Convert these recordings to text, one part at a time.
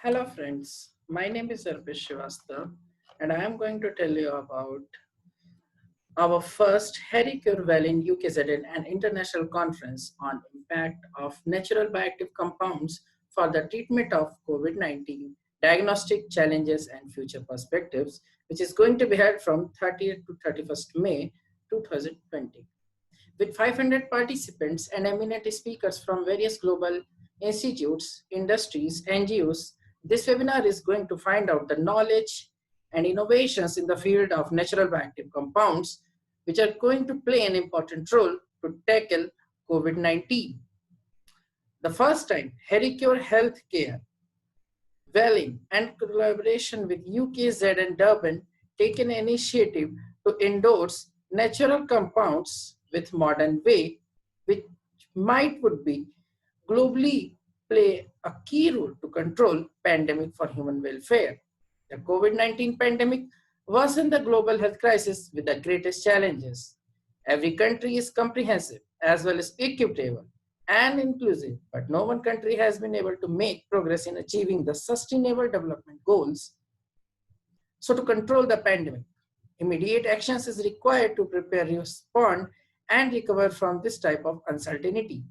Hello friends, my name is Arpish Srivastava and I am going to tell you about our first Harry Curvell in UKZN, an international conference on impact of natural bioactive compounds for the treatment of COVID-19, diagnostic challenges and future perspectives, which is going to be held from 30th to 31st May 2020. With 500 participants and eminent speakers from various global institutes, industries, NGOs, this webinar is going to find out the knowledge and innovations in the field of natural bioactive compounds, which are going to play an important role to tackle COVID-19. The first time, Hericure Healthcare, Welling, and collaboration with UKZ and Durban take an initiative to endorse natural compounds with modern way, which would be globally play a key role to control pandemic for human welfare. The COVID-19 pandemic wasn't the global health crisis with the greatest challenges. Every country is comprehensive as well as equitable and inclusive, but no one country has been able to make progress in achieving the sustainable development goals. So to control the pandemic, immediate actions is required to prepare, respond, and recover from this type of uncertainty.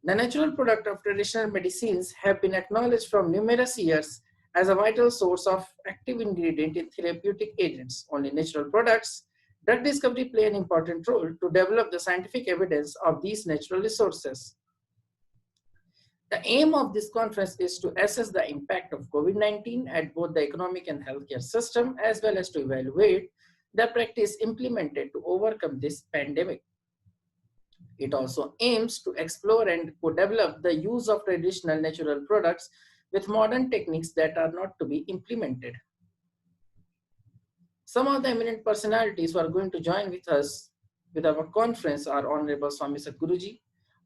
The natural product of traditional medicines have been acknowledged from numerous years as a vital source of active ingredient in therapeutic agents. Only natural products, drug discovery play an important role to develop the scientific evidence of these natural resources. The aim of this conference is to assess the impact of COVID-19 at both the economic and healthcare system, as well as to evaluate the practice implemented to overcome this pandemic. It also aims to explore and co-develop the use of traditional natural products with modern techniques that are not to be implemented. Some of the eminent personalities who are going to join with us with our conference are Honorable Swami Sadhguruji,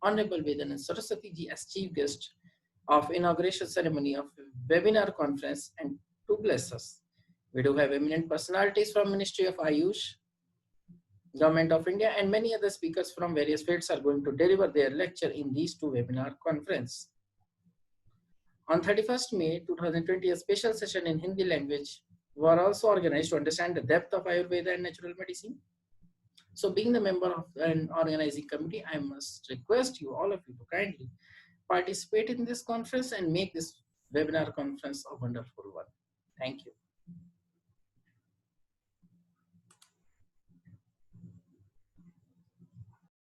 Honorable Vedanand Saraswati ji as chief guest of inauguration ceremony of webinar conference and to bless us. We do have eminent personalities from Ministry of Ayush, Government of India, and many other speakers from various fields are going to deliver their lecture in these two webinar conference. On 31st May 2020, a special session in Hindi language were also organized to understand the depth of Ayurveda and natural medicine. So being the member of an organizing committee, I must request you, all of you, to kindly participate in this conference and make this webinar conference a wonderful one. Thank you.